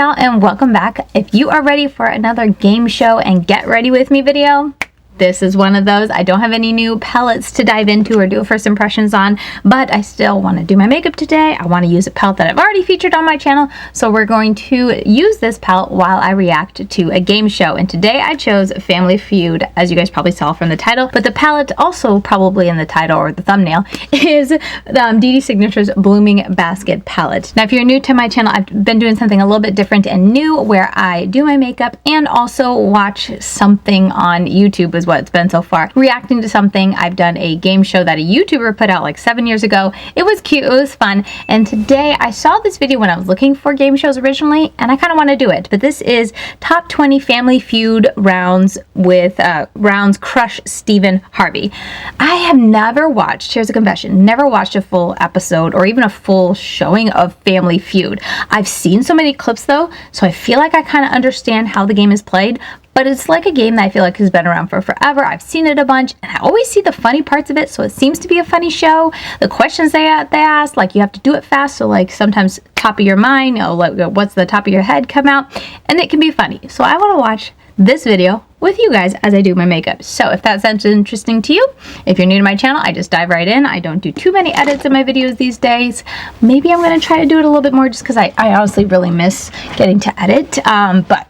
y'all, and welcome back. If you are ready for another game show and get ready with me video, this is one of those. I don't have any new palettes to dive into or do first impressions on, but I still want to do my makeup today. I want to use a palette that I've already featured on my channel, so we're going to use this palette while I react to a game show. And today I chose Family Feud, as you guys probably saw from the title, but the palette also probably in the title or the thumbnail is DD Signature's Blooming Basket palette. Now, if you're new to my channel, I've been doing something a little bit different and new where I do my makeup and also watch something on YouTube as what it's been so far. Reacting to something. I've done a game show that a YouTuber put out like 7 years ago. It was cute, it was fun, and today I saw this video when I was looking for game shows originally, and I kind of want to do it. But this is top 20 Family Feud rounds with rounds Crush Stephen Harvey. I have never watched, here's a confession, never watched a full episode or even a full showing of Family Feud. I've seen so many clips though, so I feel like I kind of understand how the game is played. But it's like a game that I feel like has been around for forever. I've seen it a bunch, and I always see the funny parts of it, so it seems to be a funny show. The questions they ask, like you have to do it fast, so like sometimes top of your mind, you know, like what's the top of your head come out, and it can be funny. So I want to watch this video with you guys as I do my makeup. So if that sounds interesting to you, if you're new to my channel, I just dive right in. I don't do too many edits in my videos these days. Maybe I'm going to try to do it a little bit more just because I honestly really miss getting to edit, but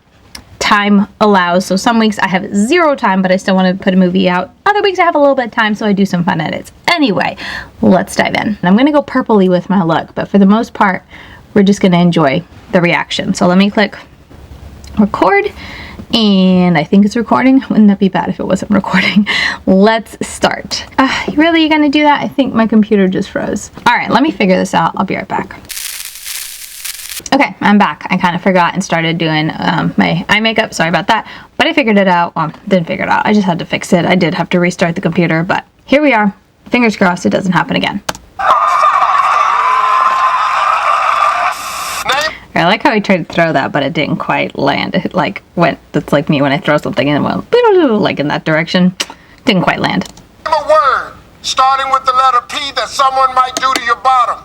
time allows. So some weeks I have zero time, but I still want to put a movie out. Other weeks I have a little bit of time, so I do some fun edits. Anyway, let's dive in. I'm going to go purpley with my look, but for the most part, we're just going to enjoy the reaction. So let me click record, and I think it's recording. Wouldn't that be bad if it wasn't recording? Let's start. Really, you going to do that? I think my computer just froze. All right, let me figure this out. I'll be right back. Okay, I'm back. I kind of forgot and started doing my eye makeup. Sorry about that. But I figured it out. Well, didn't figure it out. I just had to fix it. I did have to restart the computer, but here we are. Fingers crossed it doesn't happen again. I like how I tried to throw that, but it didn't quite land. It like went, that's like me when I throw something and it went like in that direction. Didn't quite land. A word starting with the letter P that someone might do to your bottom.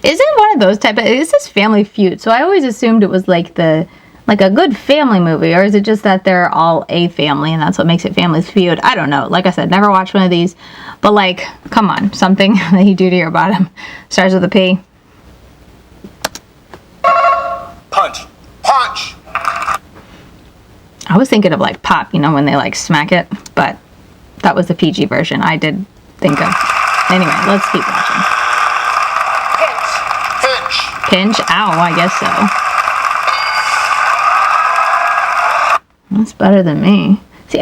Is it one of those type of, this is Family Feud, so I always assumed it was like a good family movie, or is it just that they're all a family and that's what makes it Family Feud? I don't know. Like I said, never watched one of these, but like, come on, something that you do to your bottom starts with a P. Punch. Punch. I was thinking of like pop, you know, when they like smack it, but that was the PG version I did think of. Anyway, let's keep watching. Pinch? Ow, I guess so. That's better than me. See,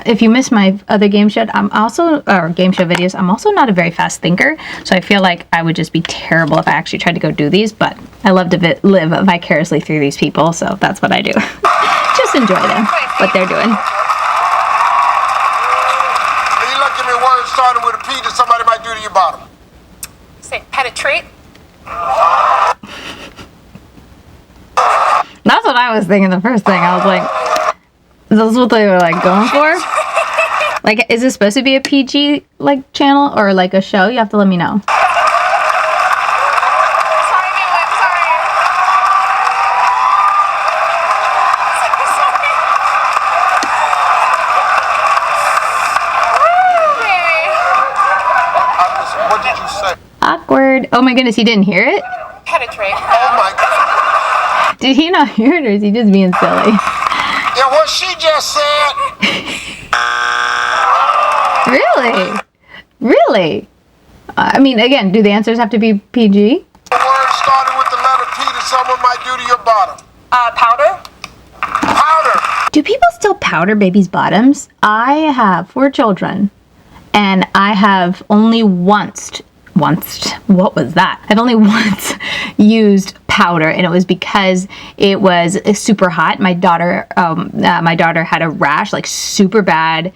if you missed my other game show, game show videos, I'm also not a very fast thinker, so I feel like I would just be terrible if I actually tried to go do these, but I love to live vicariously through these people, so that's what I do. Just enjoy them, what they're doing. You look at me words starting with a P that somebody might do to your bottom. Say penetrate. That's what I was thinking the first thing. I was like, is this what they were like going for? Like, is this supposed to be a PG like channel or like a show? You have to let me know. What did you say? Awkward. Oh my goodness, he didn't hear it? Penetrate. Oh my God. Did he not hear it, or is he just being silly? Yeah, what she just said. Really? Really? I mean, again, do the answers have to be PG? The word starting with the letter P that someone might do to your bottom. Powder. Powder. Do people still powder babies' bottoms? I have 4 children, and I have only once, what was that? I've only once used powder, and it was because it was super hot. My daughter had a rash, like super bad.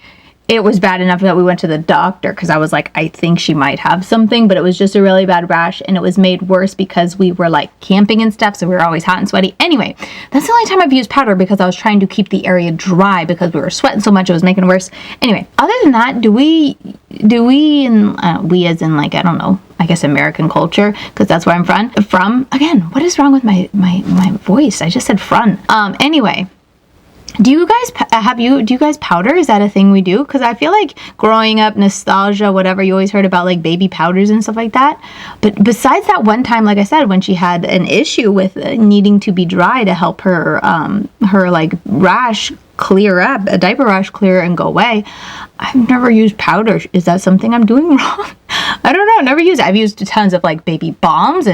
It was bad enough that we went to the doctor because I was like, I think she might have something, but it was just a really bad rash, and it was made worse because we were like camping and stuff, so we were always hot and sweaty. Anyway, that's the only time I've used powder because I was trying to keep the area dry because we were sweating so much it was making it worse. Anyway, other than that, do we we as in like, I don't know, I guess, American culture, because that's where I'm from. Again, what is wrong with my voice? I just said front. Anyway, do you guys powder? Is that a thing we do? Because I feel like growing up, nostalgia, whatever, you always heard about like baby powders and stuff like that. But besides that one time, like I said, when she had an issue with needing to be dry to help her like rash clear up, a diaper rash clear and go away, I've never used powder. Is that something I'm doing wrong? I don't know. Never used it. I've used tons of like baby balms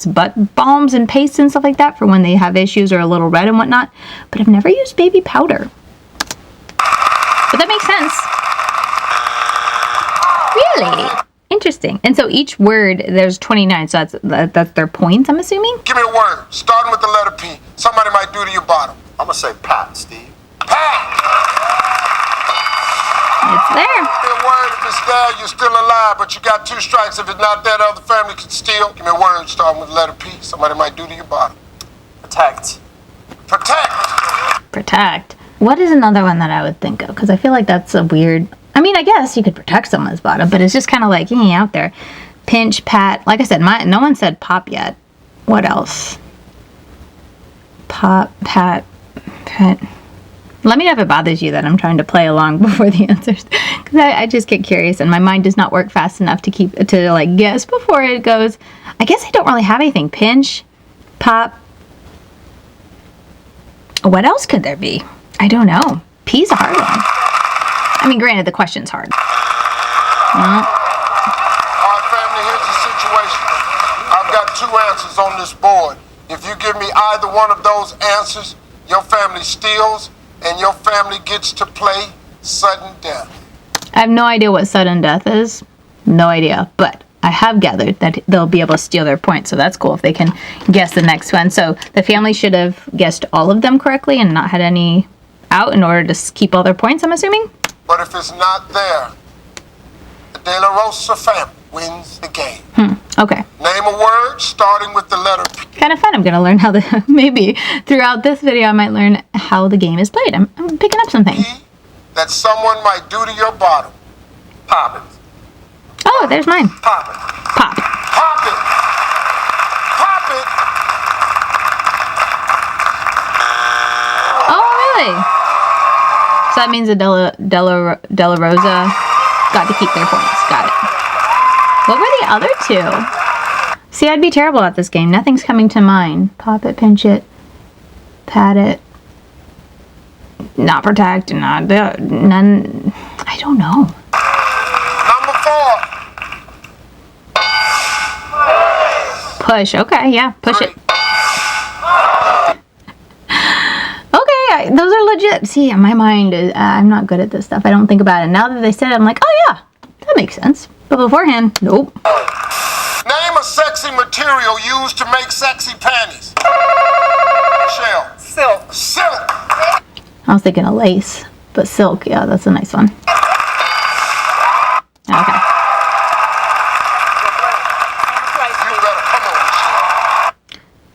but balms and pastes and stuff like that for when they have issues or a little red and whatnot. But I've never used baby powder. But that makes sense. Really? Interesting. And so each word, there's 29, so that's their points, I'm assuming? Give me a word, starting with the letter P. Somebody might do to your bottom. I'm gonna say pat, Steve. Pat! It's there. Give me a word, if it's there, you're still alive, but you got 2 strikes. If it's not there, the other family can steal. Give me a word, starting with the letter P. Somebody might do to your bottom. Protect. Protect! Protect. What is another one that I would think of? Because I feel like that's a weird... I mean, I guess you could protect someone's bottom, but it's just kind of like, out there. Pinch, pat. Like I said, no one said pop yet. What else? Pop, pat, pet. Let me know if it bothers you that I'm trying to play along before the answers. Because I just get curious and my mind does not work fast enough to like guess before it goes. I guess I don't really have anything. Pinch, pop. What else could there be? I don't know. P's a hard one. I mean, granted, the question's hard. All right, family, here's the situation. I've got 2 answers on this board. If you give me either one of those answers, your family steals and your family gets to play sudden death. I have no idea what sudden death is. No idea. But I have gathered that they'll be able to steal their points. So that's cool if they can guess the next one. So the family should have guessed all of them correctly and not had any out in order to keep all their points, I'm assuming. But if it's not there, the De La Rosa family wins the game. Okay. Name a word starting with the letter P. Kind of fun. I'm going to learn how maybe throughout this video I might learn how the game is played. I'm picking up something. P that someone might do to your bottom. Pop it. Oh, there's mine. Pop it. Pop. Pop it. Pop it. Oh, really? So that means the De La Rosa got to keep their points. Got it. What were the other 2? See, I'd be terrible at this game. Nothing's coming to mind. Pop it, pinch it, pat it, not protect, none. I don't know. Number 4. Push. Okay, yeah, push it. Okay, those are legit. See, my mind is, I'm not good at this stuff. I don't think about it. Now that they said it, I'm like, oh yeah, that makes sense. But beforehand, nope. Name a sexy material used to make sexy panties. Michelle. Silk. Silk. I was thinking of lace, but silk, yeah, that's a nice one. Okay. You better come on, Michelle.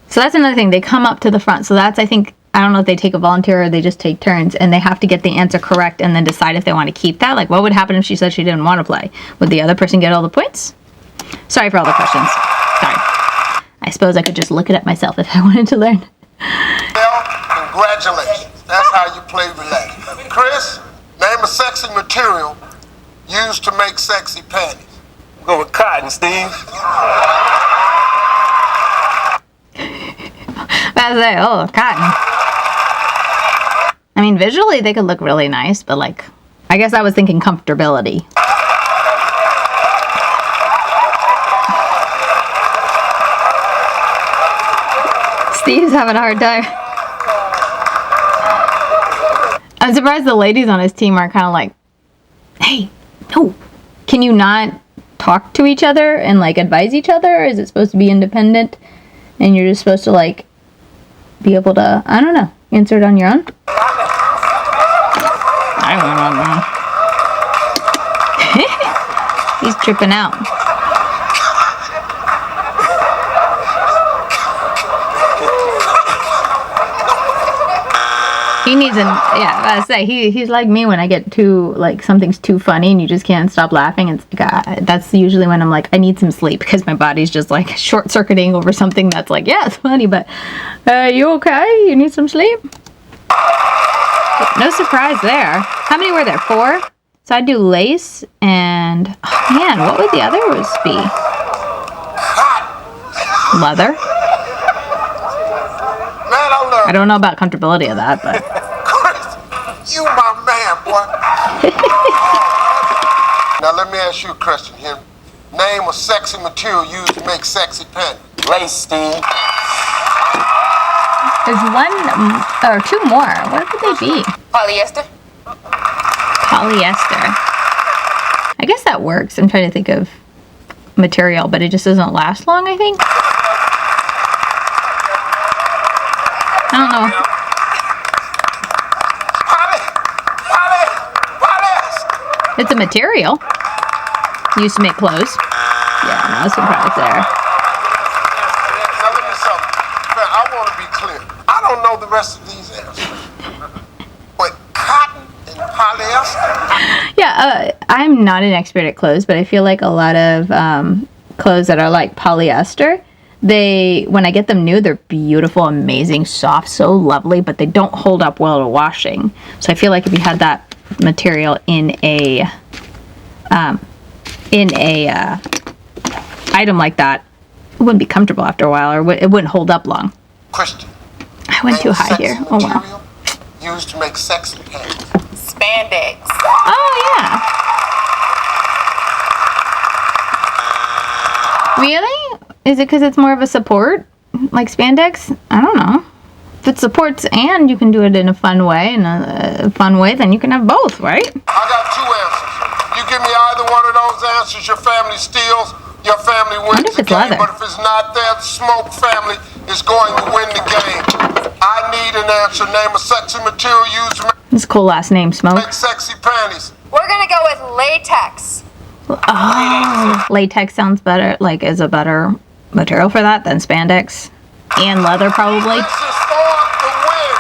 So that's another thing. They come up to the front. So that's, I think, I don't know if they take a volunteer or they just take turns, and they have to get the answer correct and then decide if they want to keep that. Like, what would happen if she said she didn't want to play? Would the other person get all the points? Sorry for all the questions. Sorry. I suppose I could just look it up myself if I wanted to learn. Well, congratulations. That's how you play roulette. Chris, name a sexy material used to make sexy panties. Go with cotton, Steve. I was like, oh, cotton. I mean, visually they could look really nice, but like, I guess I was thinking comfortability. Steve's having a hard time. I'm surprised the ladies on his team are kind of like, hey, no, can you not talk to each other and like advise each other? Or is it supposed to be independent and you're just supposed to like be able to, I don't know, answer it on your own? I don't know. He's tripping out. He needs an, yeah, I was say, he's like me when I get too, like, something's too funny and you just can't stop laughing. It's like, that's usually when I'm like, I need some sleep because my body's just like short-circuiting over something that's like, yeah, it's funny, but you okay? You need some sleep? No surprise there. How many were there? 4? So I'd do lace and, oh man, what would the other ones be? Leather? Man, I love I don't know about comfortability of that, but. Chris, you my man, boy. Now let me ask you a question here. Name a sexy material used to make sexy panties. Lace, Steve. There's 1 or 2 more. What could they be? Polyester. Polyester. I guess that works. I'm trying to think of material, but it just doesn't last long, I think. I don't know. It's a material. Used to make clothes. Yeah, no, that's some products there. Now let me something. Man, I want to be clear. I don't know the rest of these answers. But cotton and polyester? Yeah, I'm not an expert at clothes, but I feel like a lot of clothes that are like polyester, when I get them new, they're beautiful, amazing, soft, so lovely, but they don't hold up well to washing. So I feel like if you had that material in a item like that, it wouldn't be comfortable after a while, or it wouldn't hold up long. Question. I went too high here. Oh wow. Used to make sexy panties. Spandex. Oh yeah. Really? Is it because it's more of a support, like spandex? I don't know. If it supports and you can do it in a fun way, then you can have both, right? I got 2 answers. You give me either one of those answers, your family steals, your family wins the game. But if it's not there, the Smoke family is going to win the game. I need an answer. Name a sexy material used to It's a cool last name, Smoke. make sexy panties. We're gonna go with latex. Oh, latex sounds better, like is a better material for that than spandex. And leather, probably. This is for the win.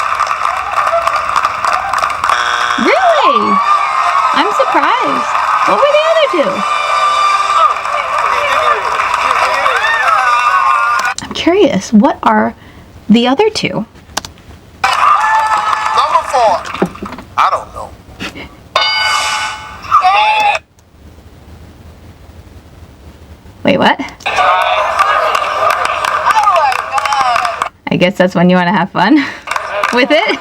Really? I'm surprised. What were the other 2? I'm curious, what are the other 2? Number 4. I don't know. Wait, what? I guess that's when you want to have fun with it. 3.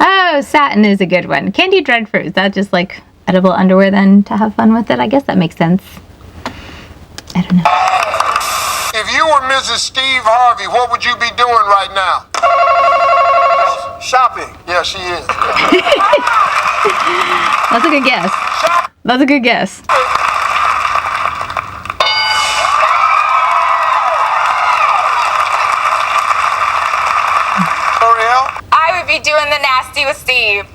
Oh, satin is a good one. Candy dried fruit. Is that just like edible underwear then to have fun with it? I guess that makes sense. I don't know. If you were Mrs. Steve Harvey, what would you be doing right now? Shopping. Yeah, she is. That's a good guess. That's a good guess. I would be doing the nasty with Steve.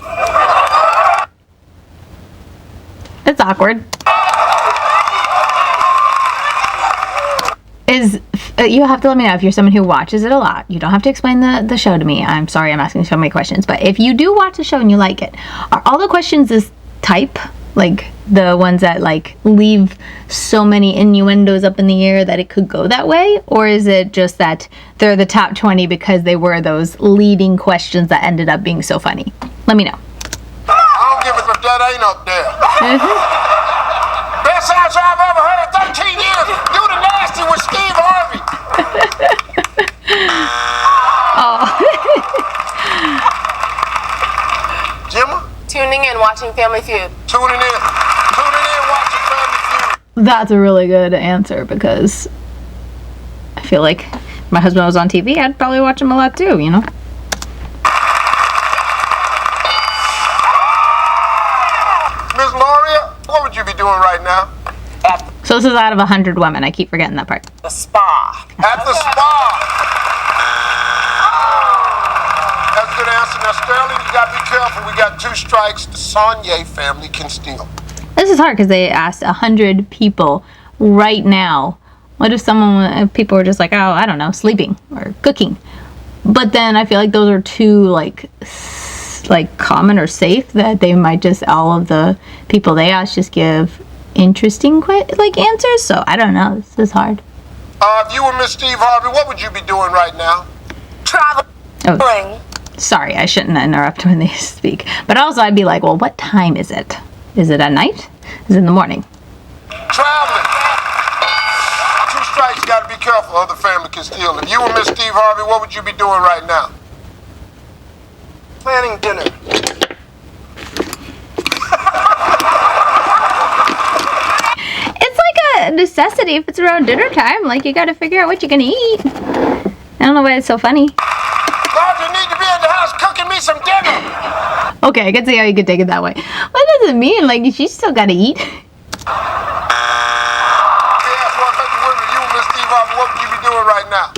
It's awkward. You have to let me know if you're someone who watches it a lot. You don't have to explain the show to me. I'm sorry I'm asking so many questions. But if you do watch the show and you like it, are all the questions this type? Like the ones that like leave so many innuendos up in the air that it could go that way? Or is it just that they're the top 20 because they were those leading questions that ended up being so funny? Let me know. I don't give a if that ain't up there. Best answer I've ever heard in 13 years. Do the nasty with Steve Harvey. Gemma? Tuning in, watching Family Feud. Tuning in, watching Family Feud. That's a really good answer because I feel like if my husband was on TV, I'd probably watch him a lot too, you know? Miss Loria, what would you be doing right now? At So this is out of 100 women. I keep forgetting that part. the spa. At the spa. That's a good answer. Now, Sterling, you gotta be careful. We got 2 strikes. The Saunier family can steal. This is hard because they asked 100 people right now What if if people were just like, oh, I don't know, sleeping or cooking? But then I feel like those are too like common or safe that they might just, all of the people they ask just give interesting answers. So I don't know. This is hard. If you were Miss Steve Harvey, what would you be doing right now? Traveling. Oh, sorry, I shouldn't interrupt when they speak. But also I'd be like, well, what time is it? Is it at night? Is it in the morning? Traveling. 2 strikes, you gotta be careful, other family can steal. If you were Miss Steve Harvey, what would you be doing right now? Planning dinner. It's like a necessity if it's around dinner time. Like, you gotta figure out what you're gonna eat. I don't know why it's so funny. Lord, you need to be in the house cooking me some dinner. Okay, I can see how you could take it that way. What does it mean? Like, she's still gotta eat. Yes, well, thank you, women. You and Miss Steve Harvey, what would you be doing right now?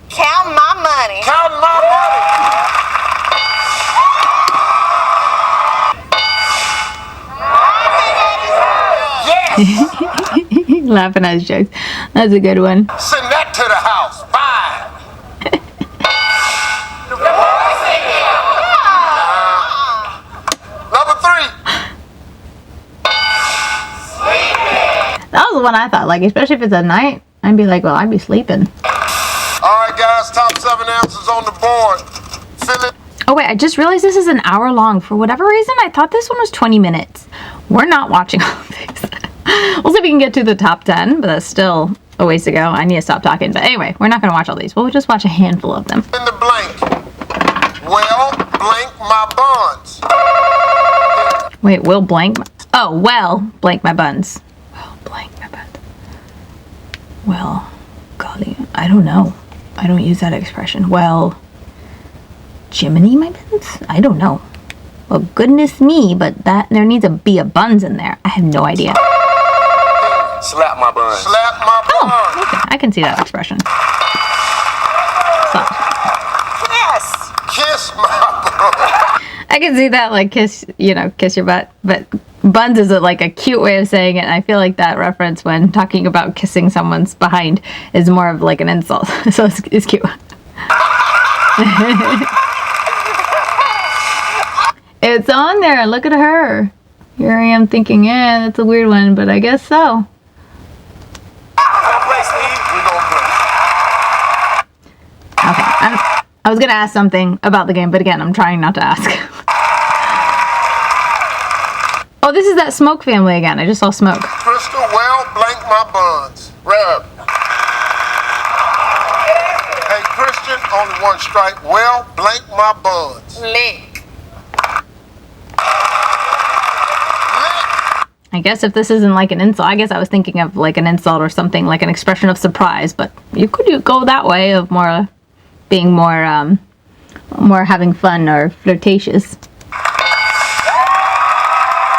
Count my money. Counting my money. Yes! Laughing at his jokes. That's a good one. Send that to the house. Fine. Number 3. That was the one I thought. Like, especially if it's at night, I'd be like, well, I'd be sleeping. All right, guys, top 7 answers on the board. Fill it. Oh, wait, I just realized this is an hour long. For whatever reason, I thought this one was 20 minutes. We're not watching all of these. We'll see if we can get to the top 10, but that's still a ways to go. I need to stop talking. But anyway, we're not going to watch all these. We'll just watch a handful of them. In the blank. Well, blank my buns. Wait, will blank? Oh, well, blank my buns. Well, blank my buns. Well, golly, I don't know. I don't use that expression. Well, Jiminy my buns? I don't know. Well, goodness me, but there needs to be a buns in there. I have no idea. Slap my buns. Slap my buns. Oh, okay. I can see that expression. So, Yes. Kiss my buns. I can see that, like, kiss your butt. But buns is like a cute way of saying it. And I feel like that reference when talking about kissing someone's behind is more of like an insult. So it's cute. It's on there. Look at her. Here I am thinking, yeah, that's a weird one, but I guess so. Okay, I was gonna ask something about the game, but again, I'm trying not to ask. Oh, this is that Smoke family again. I just saw Smoke. Crystal, well, blank my buns. Reb. Hey, Christian, only 1 strike. Well, blank my buns. Lick. I guess if this isn't like an insult, I guess I was thinking of like an insult or something, like an expression of surprise, but you could go that way of more being more having fun or flirtatious.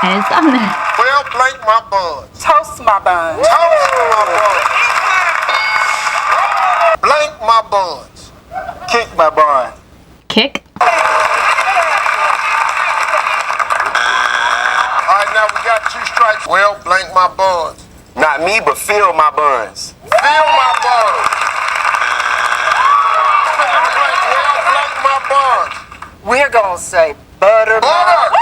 And it's on there. Well, blank my buns. Toast my buns. Toast my buns. Blank my buns. Kick my bun. Kick? Alright, now we got 2 strikes. Well, blank my buns. Not me, but feel my buns. Feel my buns. Fill in the blank. Well, blank my buns. We're gonna say butter. Butter.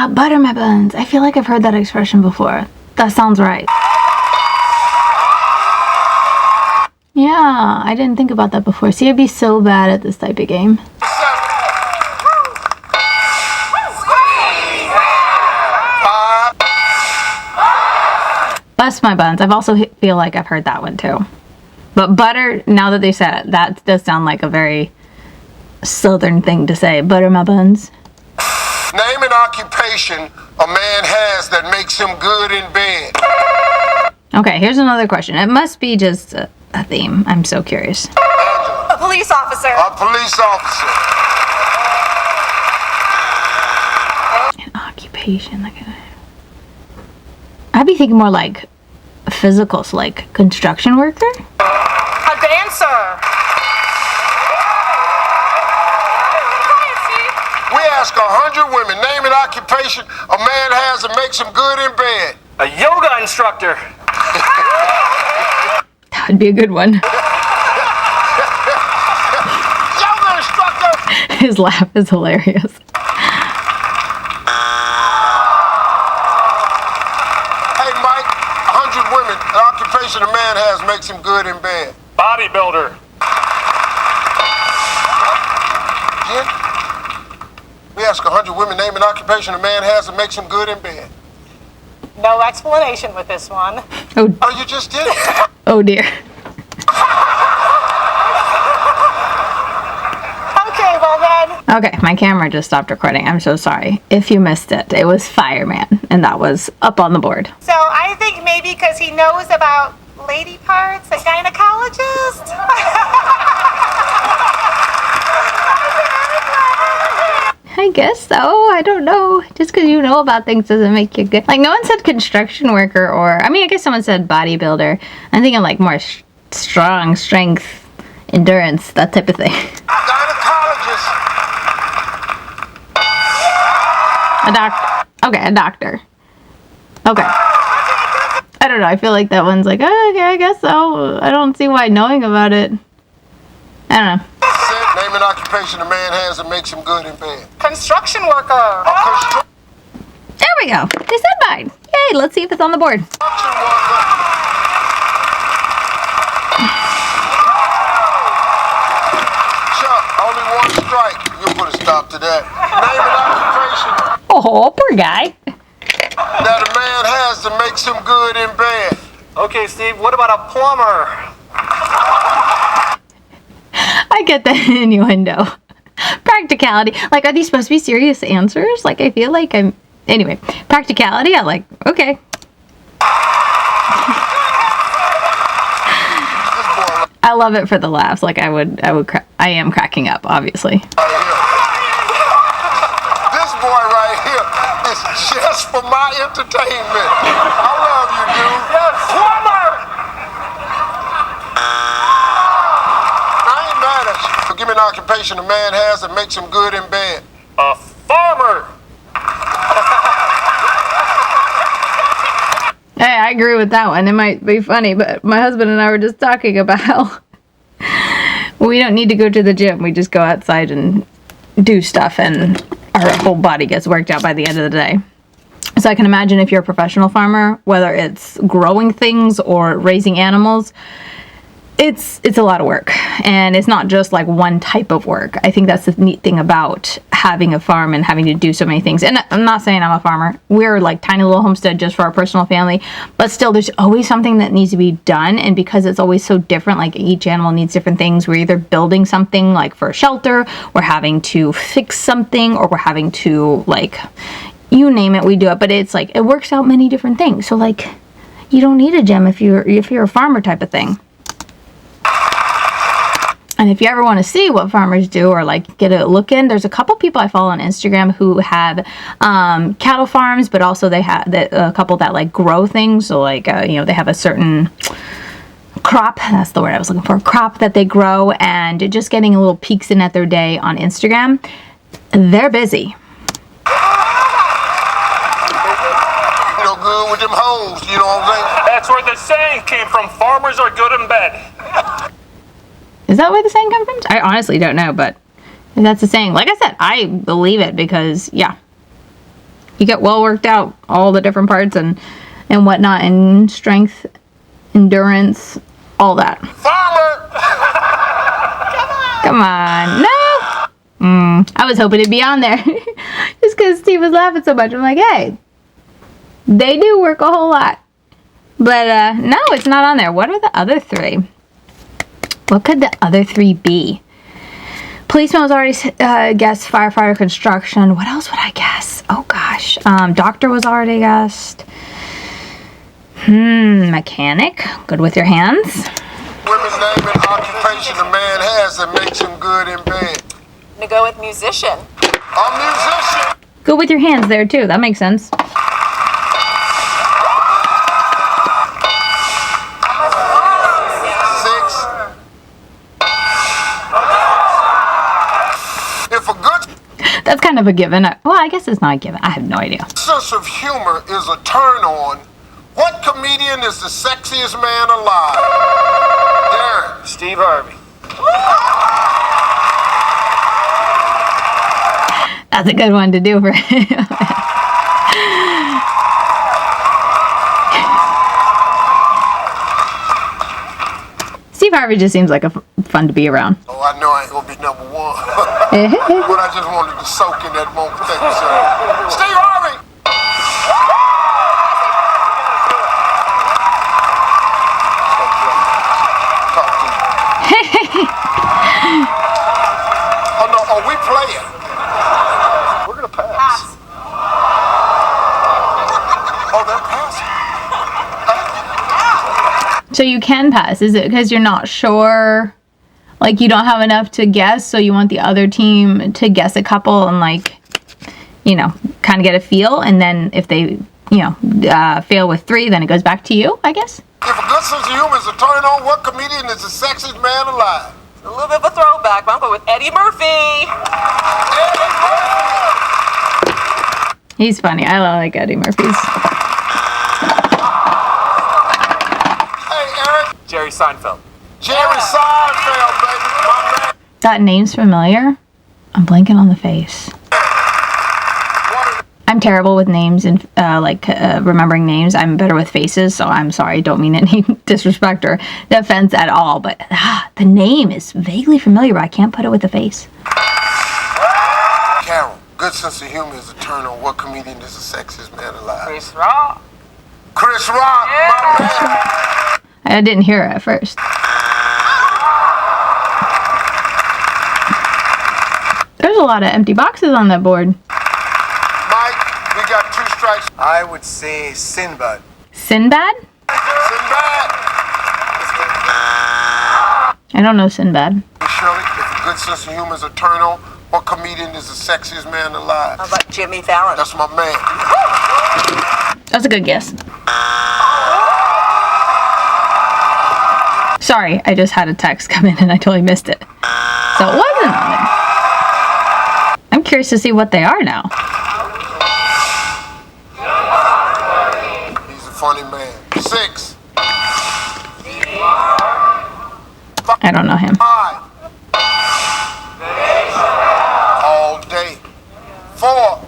Butter my buns. I feel like I've heard that expression before. That sounds right. Yeah, I didn't think about that before. See, I'd be so bad at this type of game. 7. 5. Bust my buns. I've also feel like I've heard that one too. But butter, now that they said it, that does sound like a very southern thing to say. Butter my buns. Name an occupation a man has that makes him good in bed. Okay, here's another question. It must be just a theme. I'm so curious. Angela. A police officer. A police officer. An occupation, like I'd be thinking more like physicals, like construction worker. A dancer. We ask 100 women, name an occupation a man has that makes him good in bed. A yoga instructor. That it'd be a good one. Yoga instructor! His laugh is hilarious. Hey, Mike, 100 women, the occupation a man has makes him good in bed. Bodybuilder. Jen? We ask 100 women, name an occupation a man has that makes him good in bed. No explanation with this one. Oh, Oh, you just did it? oh dear. Okay, well then. Okay, my camera just stopped recording. I'm so sorry. If you missed it, it was fireman, and that was up on the board. So I think maybe because he knows about lady parts, a gynecologist? I guess so. I don't know. Just because you know about things doesn't make you good. Like, no one said construction worker or... I mean, I guess someone said bodybuilder. I'm thinking, like, more strong, strength, endurance, that type of thing. Gynecologist. A doctor. Okay, a doctor. Okay. I don't know. I feel like that one's like, oh, okay, I guess so. I don't see why knowing about it. I don't know. Name an occupation a man has that makes him good in bed. Construction worker. There we go. They said mine. Yay, let's see if it's on the board. Construction worker. Chuck, only one strike. You'll put a stop to that. Name an occupation Oh, poor guy. that a man has that makes him good in bed. Okay, Steve, what about a plumber? I get the innuendo. Practicality. Like, are these supposed to be serious answers? Like, I feel like I'm... Anyway, practicality, I like, okay. I love it for the laughs. Like, I am cracking up, obviously. This boy right here is just for my entertainment. I love you, dude. Yes, plumber! I ain't mad at you. So give me an occupation a man has that makes him good in bed. A farmer. Hey, I agree with that one. It might be funny, but my husband and I were just talking about how we don't need to go to the gym. We just go outside and do stuff, and our whole body gets worked out by the end of the day. So I can imagine if you're a professional farmer, whether it's growing things or raising animals, it's a lot of work, and it's not just like one type of work. I think that's the neat thing about having a farm and having to do so many things. And I'm not saying I'm a farmer. We're like tiny little homestead just for our personal family, but still there's always something that needs to be done. And because it's always so different, like each animal needs different things. We're either building something like for a shelter, we're having to fix something, or we're having to, like, you name it, we do it. But it's like, it works out many different things. So like, you don't need a gym if you're a farmer type of thing. And if you ever want to see what farmers do or like get a look in, there's a couple people I follow on Instagram who have cattle farms, but also they have a couple that like grow things. So like, you know, they have a certain crop, that's the word I was looking for, crop that they grow, and just getting a little peeks in at their day on Instagram. They're busy. You know, good with them hoes, you know what I'm saying? That's where the saying came from. Farmers are good in bed. Is that where the saying comes from? I honestly don't know, but if that's the saying. Like I said, I believe it because, yeah, you get well worked out, all the different parts and whatnot, and strength, endurance, all that. Farmer! Come on. No! I was hoping it'd be on there. Just because Steve was laughing so much. I'm like, hey, they do work a whole lot. But, no, it's not on there. What are the other three? What could the other three be? Policeman was already guessed. Firefighter, construction. What else would I guess? Oh gosh. Doctor was already guessed. Mechanic. Good with your hands. Women name an occupation a man has that makes him good in bed. I'm gonna go with musician. A musician. Good with your hands there too. That makes sense. That's kind of a given. Well, I guess it's not a given. I have no idea. Sense of humor is a turn on. What comedian is the sexiest man alive? Steve Harvey. That's a good one to do for him. Steve Harvey just seems like fun to be around. Oh, I know I ain't gonna be number one. But I just wanted to soak in that moment. Thank you, sir. Steve Harvey! Oh no, oh, we playing. We're gonna pass. Oh, they're passing. So you can pass. Is it because you're not sure? Like you don't have enough to guess, so you want the other team to guess a couple and like, you know, kind of get a feel, and then if they, you know, fail with 3, then it goes back to you, I guess. If a good sense of humor is a turn on, what comedian is the sexiest man alive? A little bit of a throwback, but I'm going with Eddie Murphy. Eddie Murphy! He's funny. I like Eddie Murphy's. Hey, Eric. Jerry Seinfeld. Jerry Seinfeld, baby. My man. That name's familiar. I'm blanking on the face. I'm terrible with names and remembering names. I'm better with faces, so I'm sorry. Don't mean any disrespect or offense at all. But the name is vaguely familiar, but I can't put it with the face. Carol, good sense of humor is a turn on. What comedian is the sexiest man alive? Chris Rock. Chris Rock, my man. I didn't hear it at first. There's a lot of empty boxes on that board. Mike, we got 2 strikes. I would say Sinbad. Sinbad? Sinbad. I don't know Sinbad. Shirley, if a good sense of humor is a turn on, what comedian is the sexiest man alive? How about Jimmy Fallon? That's my man. That's a good guess. Sorry, I just had a text come in and I totally missed it. So it wasn't on there. I'm curious to see what they are now. He's a funny man. 6. I don't know him. 5. All day. 4.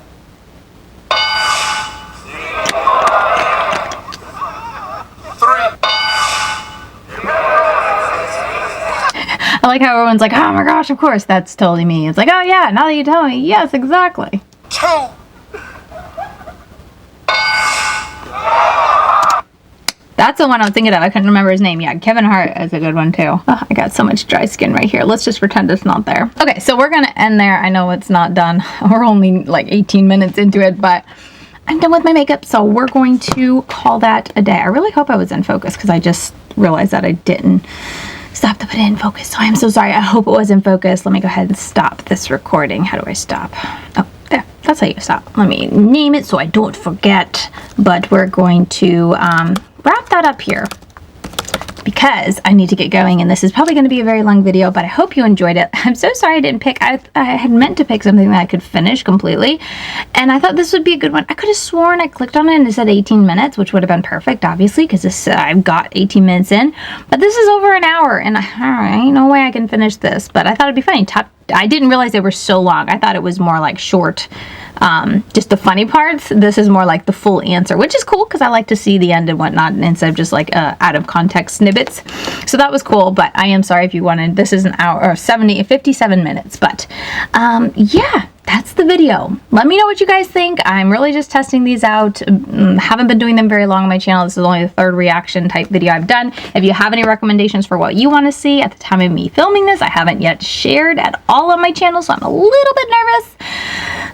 I like how everyone's like, oh my gosh, of course, that's totally me. It's like, oh yeah, now that you tell me, yes, exactly. 2. That's the one I was thinking of. I couldn't remember his name. Yeah, Kevin Hart is a good one too. Oh, I got so much dry skin right here. Let's just pretend it's not there. Okay, so we're gonna end there. I know it's not done. We're only like 18 minutes into it, but I'm done with my makeup, so we're going to call that a day. I really hope I was in focus because I just realized that I didn't stop to put it in focus. So I'm so sorry. I hope it was in focus. Let me go ahead and stop this recording. How do I stop? Oh, there. That's how you stop. Let me name it so I don't forget. But we're going to wrap that up here because I need to get going, and this is probably going to be a very long video, but I hope you enjoyed it. I'm so sorry I didn't pick. I had meant to pick something that I could finish completely, and I thought this would be a good one. I could have sworn I clicked on it and it said 18 minutes, which would have been perfect, obviously, because this I've got 18 minutes in, but this is over an hour, and I ain't no way I can finish this, but I thought it'd be funny. I didn't realize they were so long. I thought it was more like short, just the funny parts. This is more like the full answer, which is cool because I like to see the end and whatnot instead of just like out of context snippets. So that was cool, but I am sorry if you wanted, this is an hour or 57 minutes, but yeah, that's the video. Let me know what you guys think. I'm really just testing these out. Haven't been doing them very long on my channel. This is only the 3rd reaction type video I've done. If you have any recommendations for what you want to see at the time of me filming this, I haven't yet shared at all on my channel, so I'm a little bit nervous.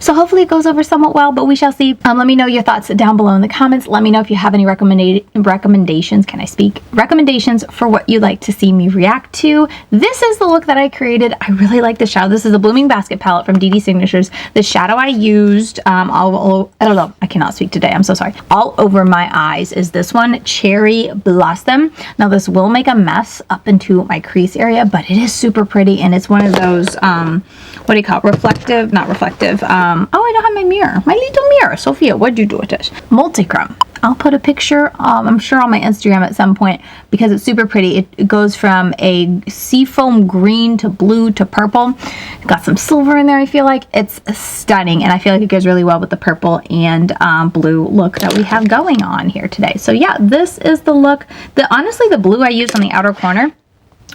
So hopefully it goes over somewhat well, but we shall see. Let me know your thoughts down below in the comments. Let me know if you have any recommendations. Can I speak? Recommendations for what you'd like to see me react to. This is the look that I created. I really like the shadow. This is a Blooming Basket palette from DD Signatures. The shadow I used, I don't know, I cannot speak today. I'm so sorry. All over my eyes is this one, Cherry Blossom. Now this will make a mess up into my crease area, but it is super pretty, and it's one of those, what do you call it? Reflective, not reflective. Oh, I don't have my mirror. My little mirror. Sophia, what'd you do with it? Multichrome. I'll put a picture, I'm sure on my Instagram at some point, because it's super pretty. It goes from a seafoam green to blue to purple. Got some silver in there, I feel like. It's stunning, and I feel like it goes really well with the purple and blue look that we have going on here today. So yeah, this is the look. Honestly, the blue I used on the outer corner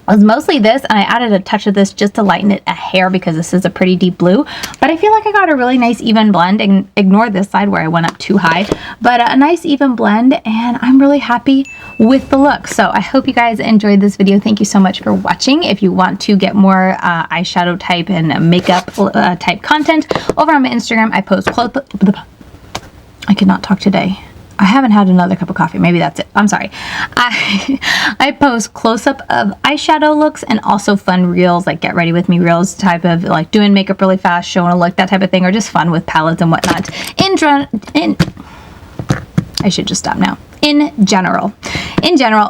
was mostly this, and I added a touch of this just to lighten it a hair because this is a pretty deep blue. But I feel like I got a really nice even blend, and ignore this side where I went up too high, but a nice even blend, and I'm really happy with the look. So I hope you guys enjoyed this video. Thank you so much for watching. If you want to get more eyeshadow type and makeup type content over on my Instagram, I post I cannot talk today. I haven't had another cup of coffee. Maybe that's it. I'm sorry. I post close-up of eyeshadow looks and also fun reels, like get ready with me reels, type of like doing makeup really fast, showing a look, that type of thing, or just fun with palettes and whatnot. I should just stop now. In general,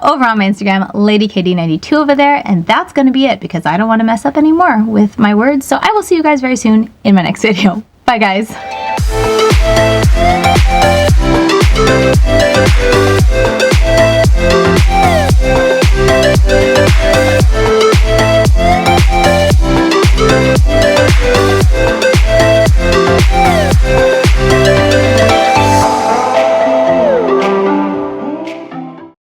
over on my Instagram, LadyKatey92 over there, and that's going to be it because I don't want to mess up anymore with my words. So I will see you guys very soon in my next video. Bye, guys.